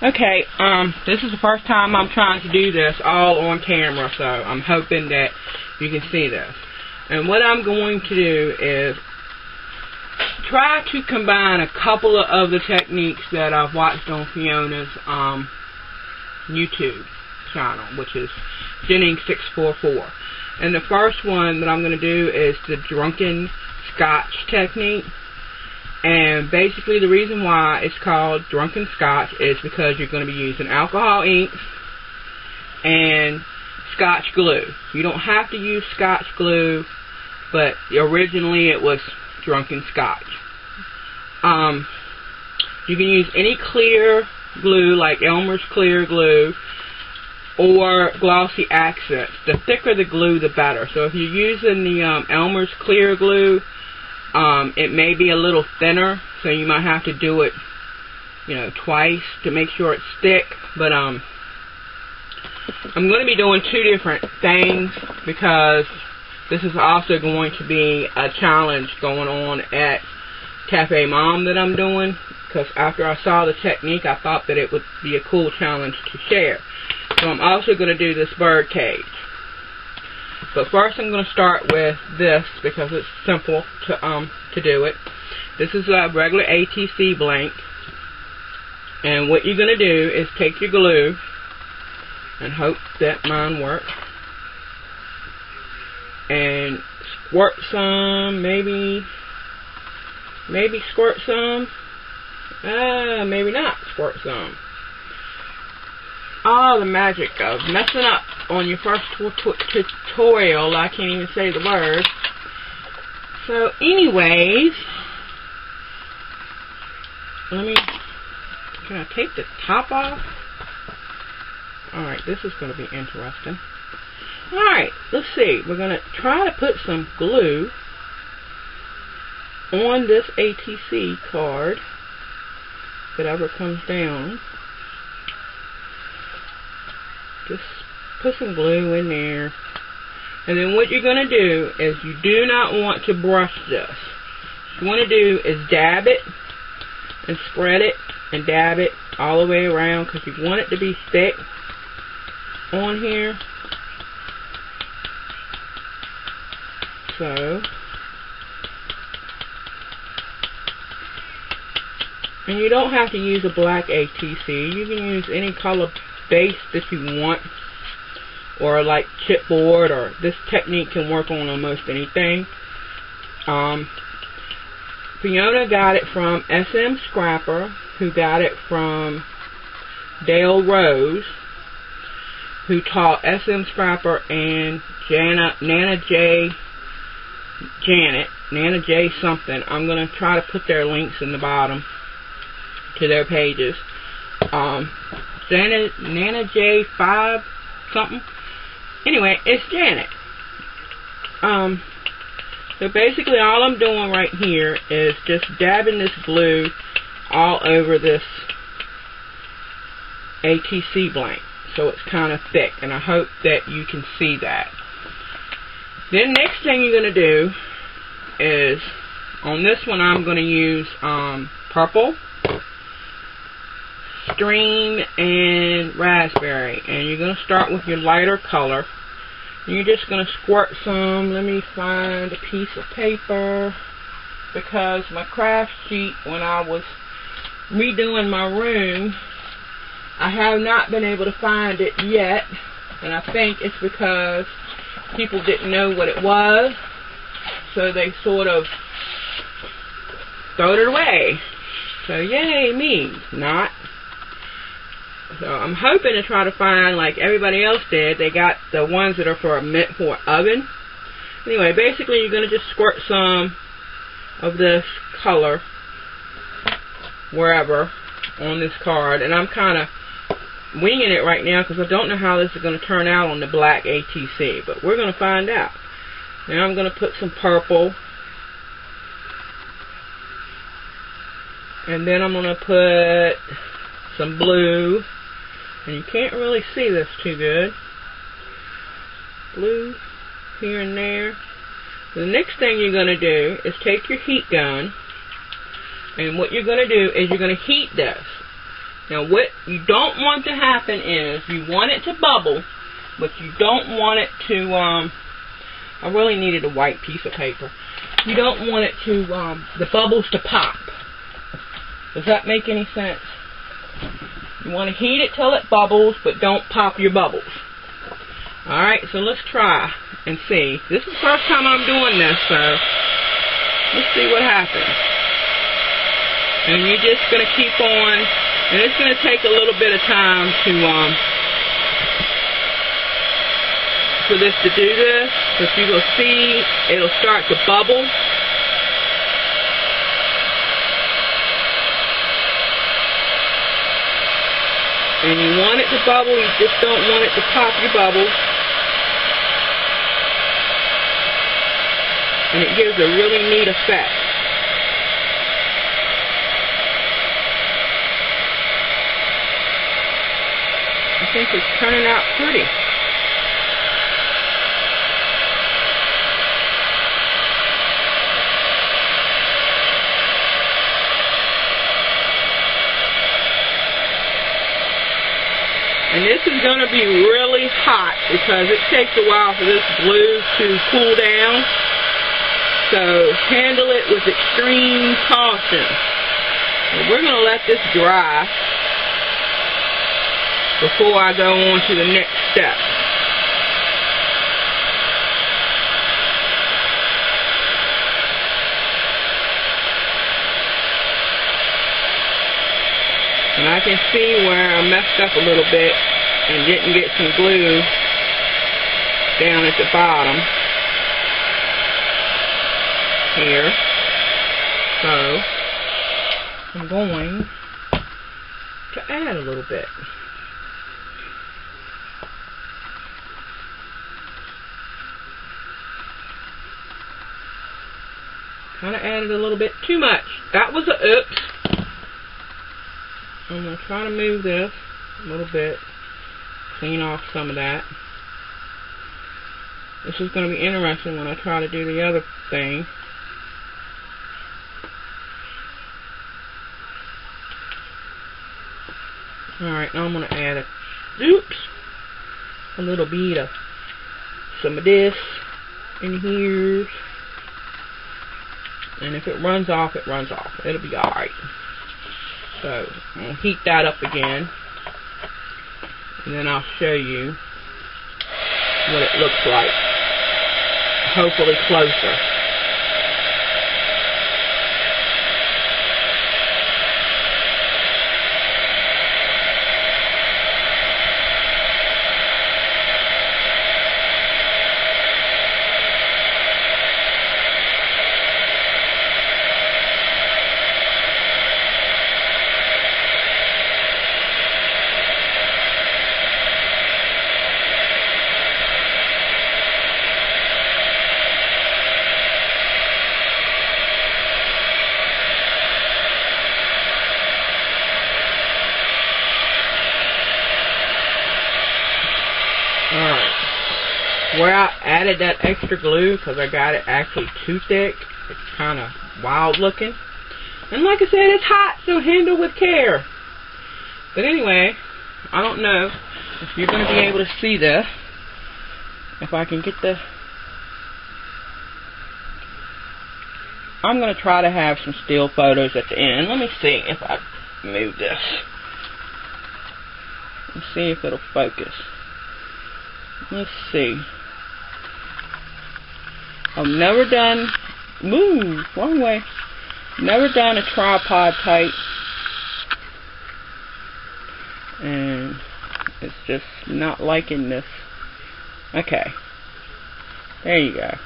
Okay, this is the first time I'm trying to do this all on camera, so I'm hoping that you can see this. And what I'm going to do is try to combine a couple of the techniques that I've watched on Fiona's YouTube channel, which is Jennings644. And the first one that I'm going to do is the drunken scotch technique. And basically the reason why it's called drunken scotch is because you're going to be using alcohol inks and scotch glue. You don't have to use scotch glue, but originally it was drunken scotch. You can use any clear glue like Elmer's clear glue or glossy accents. The thicker the glue, the better. So if you're using the Elmer's clear glue, it may be a little thinner, so you might have to do it, twice to make sure it's thick. But I'm going to be doing two different things because this is also going to be a challenge going on at Cafe Mom that I'm doing. Because after I saw the technique, I thought that it would be a cool challenge to share. So I'm also going to do this bird cage. But first I'm going to start with this because it's simple to do it. This is a regular ATC blank. And what you're going to do is take your glue and hope that mine works. And squirt some, maybe squirt some. Maybe not squirt some. Oh, the magic of messing up on your first tutorial. I can't even say the word. So anyways, can I take the top off? Alright, this is going to be interesting. Alright, let's see. We're going to try to put some glue on this ATC card. Whatever comes down. Just put some glue in there. And then what you're going to do is you do not want to brush this. What you want to do is dab it and spread it and dab it all the way around because you want it to be thick on here. So, and you don't have to use a black ATC. You can use any color base that you want, or like chipboard, or this technique can work on almost anything. Fiona got it from SMScrappers, who got it from Dale Rose, who taught SMScrappers, and Nana J something. I'm going to try to put their links in the bottom to their pages. Nana J 5 something. Anyway, it's Janet. So basically all I'm doing right here is just dabbing this glue all over this ATC blank. So it's kind of thick, and I hope that you can see that. Then next thing you're going to do is, on this one I'm going to use purple, stream, and raspberry. And you're going to start with your lighter color. And you're just going to squirt some. Let me find a piece of paper, because my craft sheet, when I was redoing my room, I have not been able to find it yet. And I think it's because people didn't know what it was, so they sort of throwed it away. So yay me, not. So I'm hoping to try to find, like everybody else did, they got the ones that are meant for oven. Anyway, basically you're going to just squirt some of this color wherever on this card. And I'm kind of winging it right now because I don't know how this is going to turn out on the black ATC, but we're going to find out. Now I'm going to put some purple, and then I'm going to put some blue, and you can't really see this too good. Blue here and there. The next thing you're going to do is take your heat gun, and what you're going to do is you're going to heat this. Now what you don't want to happen is you want it to bubble, but you don't want it to, I really needed a white piece of paper. You don't want it to, the bubbles to pop. Does that make any sense? You want to heat it till it bubbles, but don't pop your bubbles. Alright, so let's try and see. This is the first time I'm doing this, so let's see what happens. And you're just going to keep on, and it's going to take a little bit of time to, for this to do this, but you will see it'll start to bubble. And you want it to bubble, you just don't want it to pop your bubbles. And it gives a really neat effect. I think it's turning out pretty. And this is going to be really hot because it takes a while for this glue to cool down. So handle it with extreme caution. And we're going to let this dry before I go on to the next step. And I can see where I messed up a little bit and didn't get some glue down at the bottom here. So I'm going to add a little bit. Kind of added a little bit too much. That was a oops. I'm going to try to move this a little bit, clean off some of that. This is going to be interesting when I try to do the other thing. Alright, now I'm going to add a little bit of some of this in here. And if it runs off, it runs off. It'll be alright. So, I'm going to heat that up again. And then I'll show you what it looks like. Hopefully closer. Where I added that extra glue, because I got it actually too thick, it's kind of wild looking. And like I said, it's hot, so handle with care. But anyway, I don't know if you're going to be able to see this. If I can get the... I'm going to try to have some still photos at the end. Let me see if I move this. Let's see if it'll focus. Let's see. I've never done, move, wrong way. Never done a tripod type. And it's just not liking this. Okay. There you go.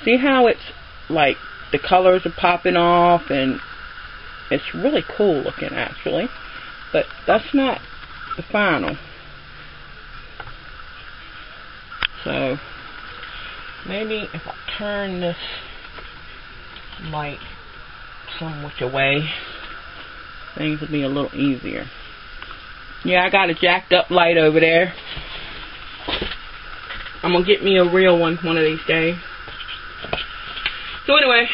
See how it's like the colors are popping off, and it's really cool looking actually. But that's not the final. So maybe if I turn this light some which away, things will be a little easier. Yeah, I got a jacked up light over there. I'm gonna get me a real one of these days. So anyway,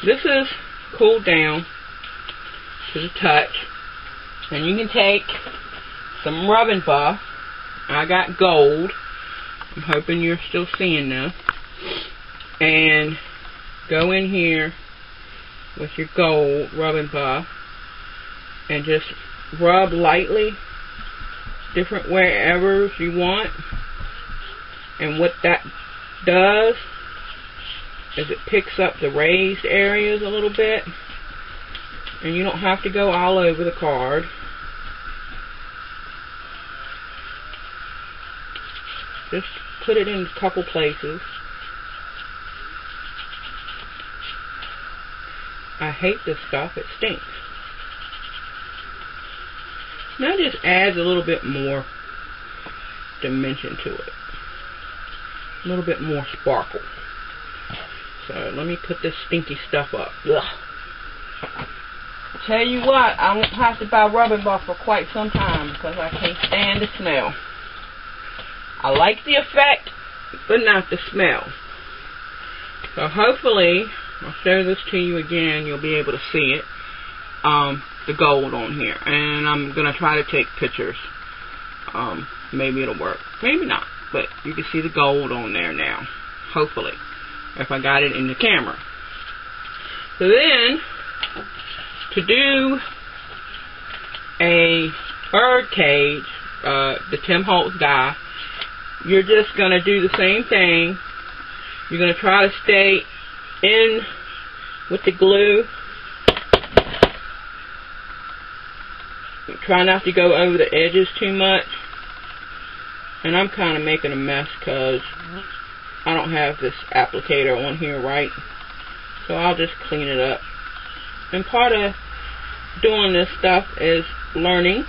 this is cooled down to the touch. And you can take some rubbing buff. I got gold. I'm hoping you're still seeing this. And go in here with your gold rubbing buff and just rub lightly different wherever you want. And what that does is it picks up the raised areas a little bit, and you don't have to go all over the card. Just put it in a couple places. I hate this stuff, it stinks. Now it just adds a little bit more dimension to it. A little bit more sparkle. So let me put this stinky stuff up. Ugh. Tell you what, I won't have to buy rubbing buff for quite some time because I can't stand the smell. I like the effect, but not the smell. So hopefully, I'll show this to you again, you'll be able to see it. The gold on here. And I'm going to try to take pictures. Maybe it'll work. Maybe not. But you can see the gold on there now. Hopefully. If I got it in the camera. So then, to do a bird cage, the Tim Holtz die, you're just going to do the same thing. You're going to try to stay in with the glue. Try not to go over the edges too much. And I'm kind of making a mess because I don't have this applicator on here right. So I'll just clean it up. And part of doing this stuff is learning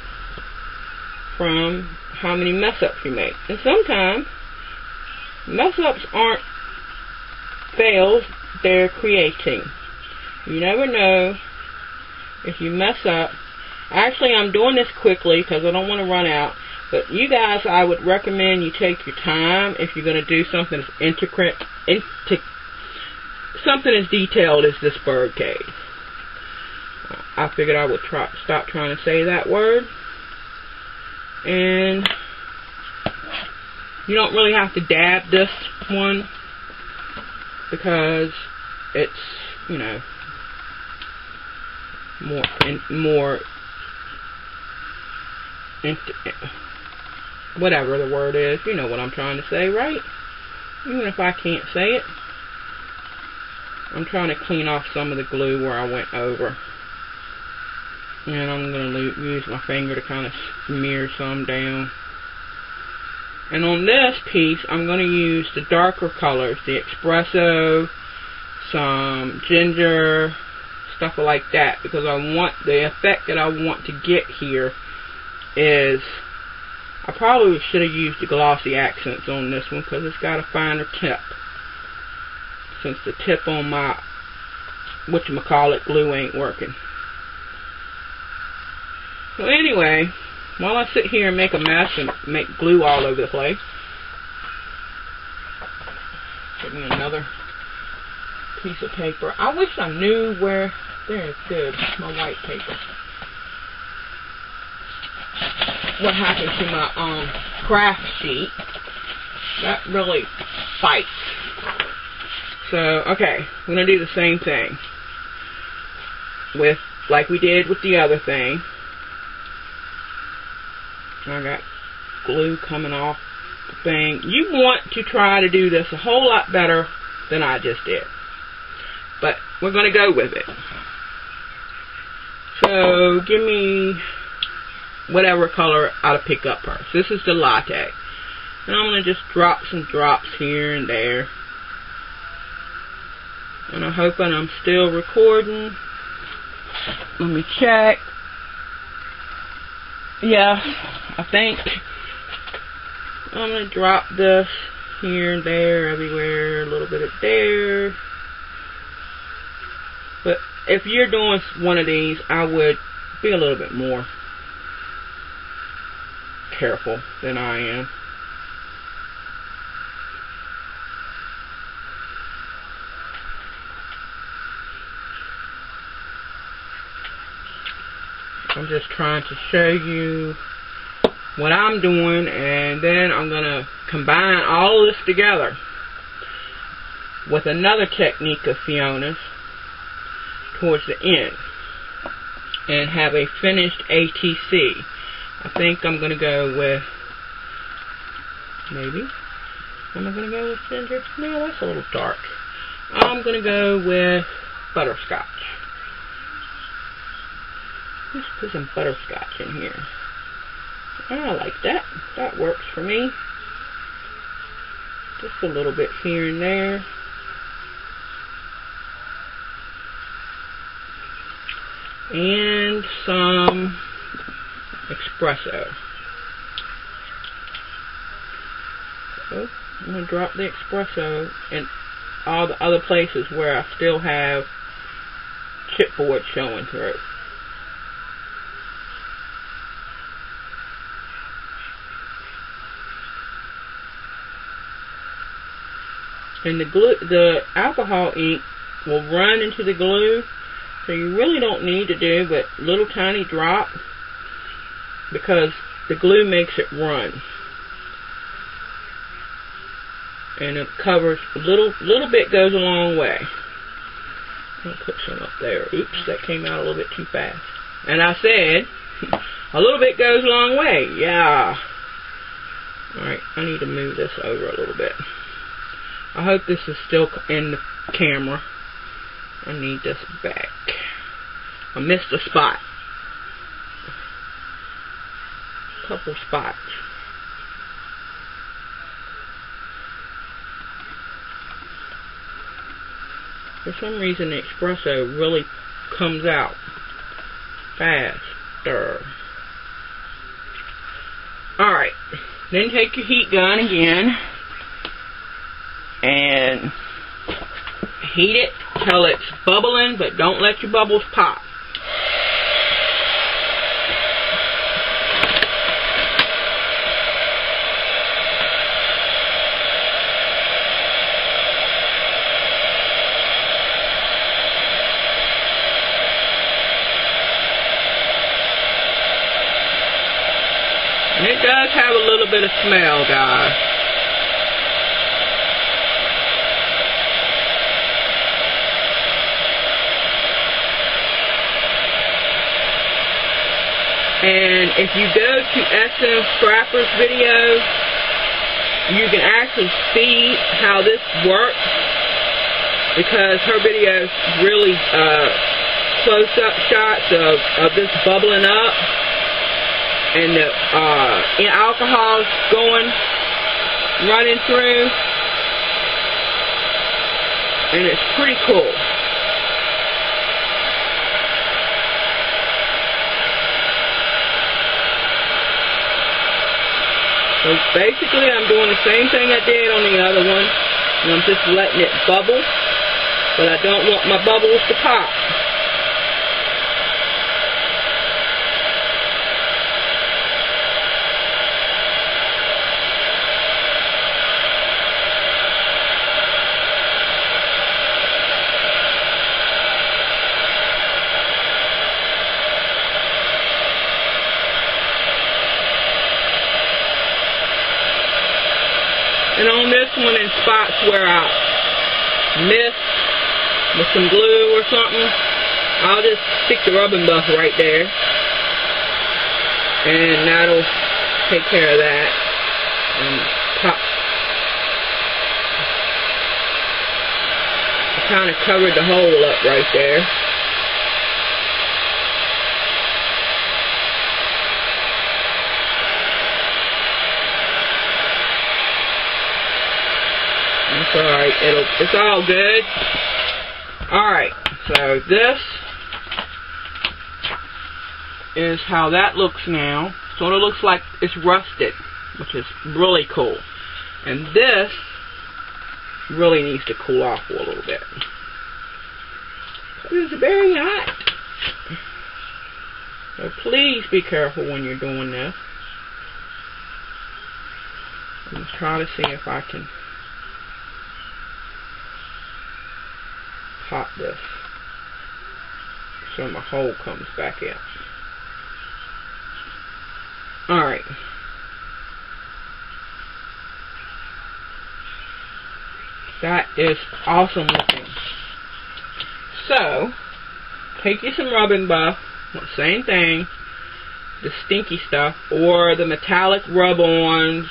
from how many mess ups you make. And sometimes mess ups aren't fails, they're creating. You never know if you mess up. Actually, I'm doing this quickly because I don't want to run out. But you guys, I would recommend you take your time if you're going to do something as intricate, something as detailed as this bird cage. I figured I would stop trying to say that word. And you don't really have to dab this one because it's, you know, whatever the word is, you know what I'm trying to say, right? Even if I can't say it. I'm trying to clean off some of the glue where I went over. And I'm going to use my finger to kind of smear some down. And on this piece, I'm going to use the darker colors, the espresso, some ginger, stuff like that, because I want the effect that I want to get here is, I probably should have used the glossy accents on this one because it's got a finer tip, since the tip on my whatchamacallit glue ain't working. So anyway, while I sit here and make a mess and make glue all over the place, give me another piece of paper. I wish I knew where, there it's good, my white paper. What happened to my craft sheet. That really fights. So, okay, we're going to do the same thing with, like we did with the other thing. I got glue coming off the thing. You want to try to do this a whole lot better than I just did. But we're going to go with it. So, give me whatever color I'll pick up first. This is the latte. And I'm going to just drop some drops here and there. And I'm hoping I'm still recording. Let me check. Yeah, I think I'm going to drop this here and there, everywhere, a little bit of there. But if you're doing one of these, I would be a little bit more careful than I am. I'm just trying to show you what I'm doing, and then I'm going to combine all this together with another technique of Fiona's towards the end and have a finished ATC. I think I'm going to go with, maybe, am I going to go with ginger? No, that's a little dark. I'm going to go with butterscotch. Let's put some butterscotch in here. I like that. That works for me. Just a little bit here and there. And some espresso. So I'm going to drop the espresso in all the other places where I still have chipboard showing through. And the alcohol ink will run into the glue, so you really don't need to do but little tiny drop, because the glue makes it run. And it covers a little bit, goes a long way. I'll put some up there. Oops, that came out a little bit too fast. And I said, a little bit goes a long way. Yeah. Alright, I need to move this over a little bit. I hope this is still in the camera. I need this back. I missed a spot. A couple spots. For some reason the espresso really comes out faster. Alright, then take your heat gun again and heat it till it's bubbling, but don't let your bubbles pop. And it does have a little bit of smell, guys. And if you go to SMScrappers videos, you can actually see how this works, because her videos really close-up shots of this bubbling up, and the alcohol's running through, and it's pretty cool. So basically I'm doing the same thing I did on the other one, and I'm just letting it bubble, but I don't want my bubbles to pop. And on this one, in spots where I missed with some glue or something, I'll just stick the rubbing buff right there, and that'll take care of that. And pop. I kind of covered the hole up right there. It's alright, it's all good. Alright, so this is how that looks now. Sort of looks like it's rusted, which is really cool. And this really needs to cool off for a little bit. It's very hot. So please be careful when you're doing this. I'm just trying to see if I can pop this so my hole comes back in. That is awesome looking. So, take you some rubbing buff, same thing, the stinky stuff, or the metallic rub-ons,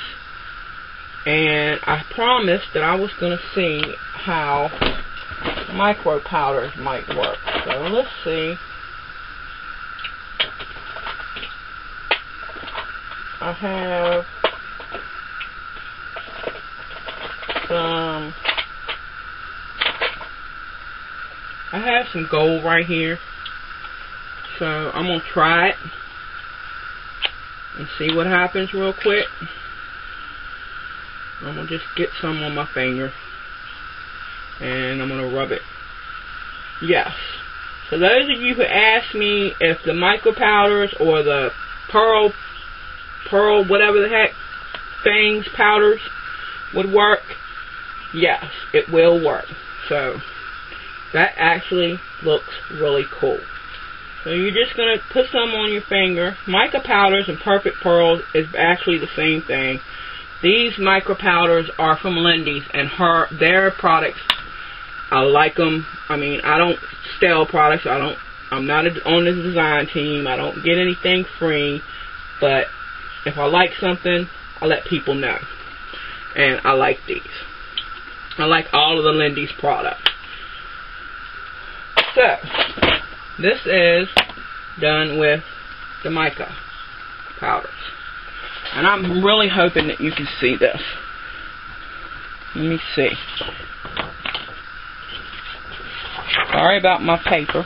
and I promised that I was going to see how micro powders might work. So let's see. I have some gold right here, so I'm gonna try it and see what happens real quick. I'm gonna just get some on my finger and I'm gonna rub it. Yes. So those of you who asked me if the micro powders or the pearl whatever the heck things powders would work, yes, it will work. So that actually looks really cool. So you're just going to put some on your finger. Mica powders and perfect pearls is actually the same thing. These micro powders are from Lindy's, and their products, I like them. I mean, I don't sell products. I'm not on the design team. I don't get anything free. But if I like something, I let people know. And I like these. I like all of the Lindy's products. So, this is done with the mica powders. And I'm really hoping that you can see this. Let me see. Sorry about my paper.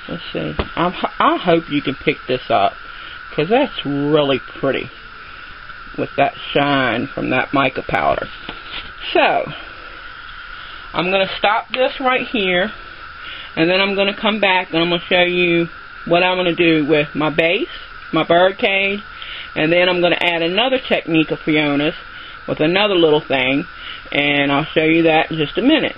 Let's see. I hope you can pick this up, because that's really pretty with that shine from that mica powder. So, I'm going to stop this right here, and then I'm going to come back and I'm going to show you what I'm going to do with my base, my bird cage, and then I'm going to add another technique of Fiona's with another little thing, and I'll show you that in just a minute.